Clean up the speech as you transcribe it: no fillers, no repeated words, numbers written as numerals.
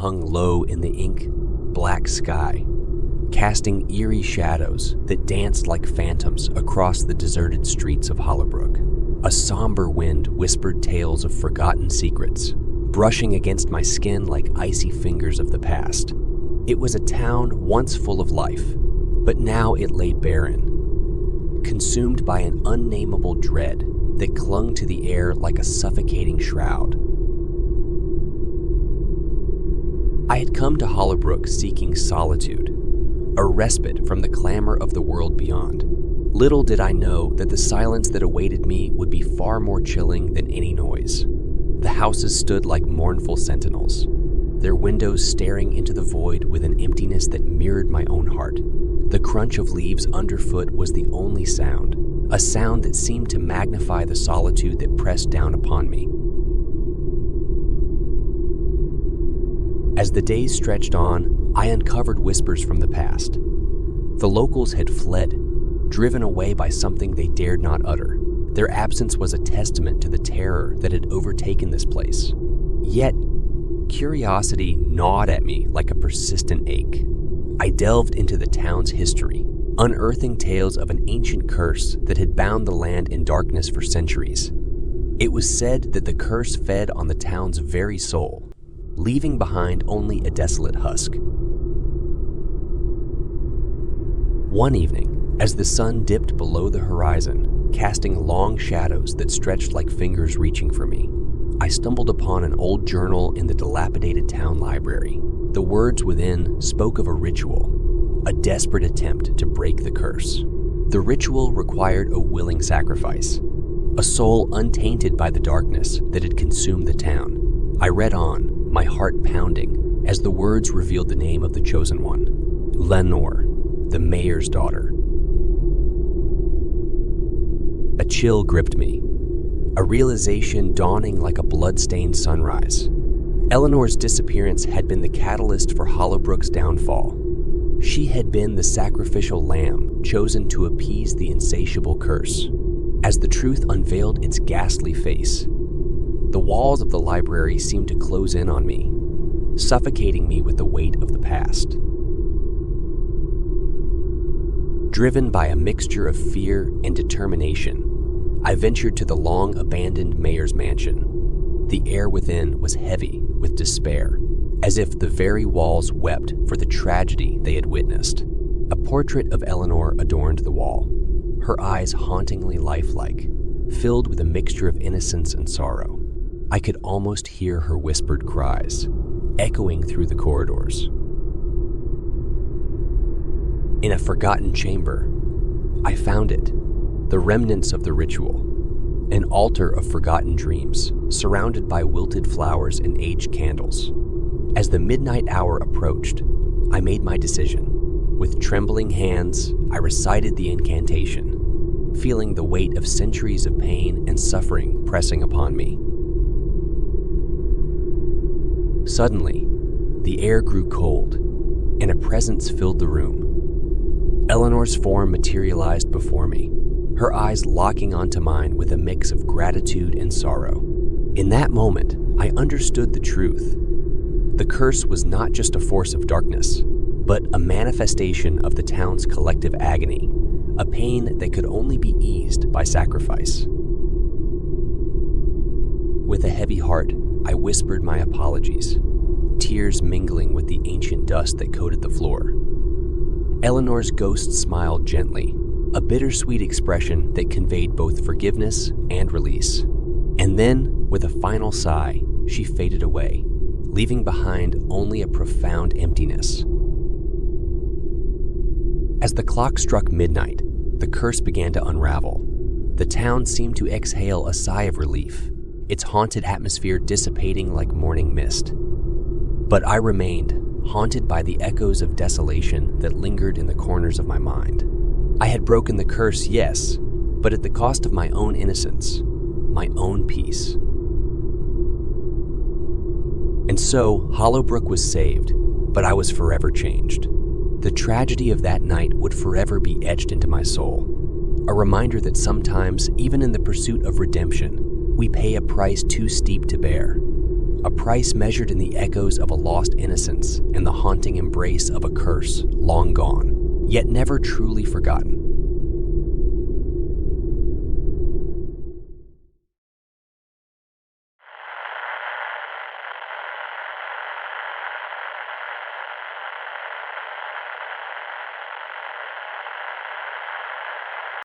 hung low in the ink-black sky, casting eerie shadows that danced like phantoms across the deserted streets of Hollowbrook. A somber wind whispered tales of forgotten secrets, brushing against my skin like icy fingers of the past. It was a town once full of life, but now it lay barren, consumed by an unnameable dread that clung to the air like a suffocating shroud. I had come to Hollowbrook seeking solitude, a respite from the clamor of the world beyond. Little did I know that the silence that awaited me would be far more chilling than any noise. The houses stood like mournful sentinels, their windows staring into the void with an emptiness that mirrored my own heart. The crunch of leaves underfoot was the only sound, a sound that seemed to magnify the solitude that pressed down upon me. As the days stretched on, I uncovered whispers from the past. The locals had fled, driven away by something they dared not utter. Their absence was a testament to the terror that had overtaken this place. Yet, curiosity gnawed at me like a persistent ache. I delved into the town's history, unearthing tales of an ancient curse that had bound the land in darkness for centuries. It was said that the curse fed on the town's very soul, leaving behind only a desolate husk. One evening, as the sun dipped below the horizon, casting long shadows that stretched like fingers reaching for me, I stumbled upon an old journal in the dilapidated town library. The words within spoke of a ritual, a desperate attempt to break the curse. The ritual required a willing sacrifice, a soul untainted by the darkness that had consumed the town. I read on, my heart pounding, as the words revealed the name of the chosen one, Eleanor, the mayor's daughter. A chill gripped me, a realization dawning like a blood-stained sunrise. Eleanor's disappearance had been the catalyst for Hollowbrook's downfall. She had been the sacrificial lamb chosen to appease the insatiable curse. As the truth unveiled its ghastly face, the walls of the library seemed to close in on me, suffocating me with the weight of the past. Driven by a mixture of fear and determination, I ventured to the long-abandoned mayor's mansion. The air within was heavy with despair, as if the very walls wept for the tragedy they had witnessed. A portrait of Eleanor adorned the wall, her eyes hauntingly lifelike, filled with a mixture of innocence and sorrow. I could almost hear her whispered cries, echoing through the corridors. In a forgotten chamber, I found it, the remnants of the ritual, an altar of forgotten dreams, surrounded by wilted flowers and aged candles. As the midnight hour approached, I made my decision. With trembling hands, I recited the incantation, feeling the weight of centuries of pain and suffering pressing upon me. Suddenly, the air grew cold, and a presence filled the room. Eleanor's form materialized before me, her eyes locking onto mine with a mix of gratitude and sorrow. In that moment, I understood the truth. The curse was not just a force of darkness, but a manifestation of the town's collective agony, a pain that could only be eased by sacrifice. With a heavy heart, I whispered my apologies, tears mingling with the ancient dust that coated the floor. Eleanor's ghost smiled gently, a bittersweet expression that conveyed both forgiveness and release. And then, with a final sigh, she faded away, leaving behind only a profound emptiness. As the clock struck midnight, the curse began to unravel. The town seemed to exhale a sigh of relief, its haunted atmosphere dissipating like morning mist. But I remained, haunted by the echoes of desolation that lingered in the corners of my mind. I had broken the curse, yes, but at the cost of my own innocence, my own peace. And so, Hollowbrook was saved, but I was forever changed. The tragedy of that night would forever be etched into my soul, a reminder that sometimes, even in the pursuit of redemption, we pay a price too steep to bear. a price measured in the echoes of a lost innocence and the haunting embrace of a curse long gone, yet never truly forgotten.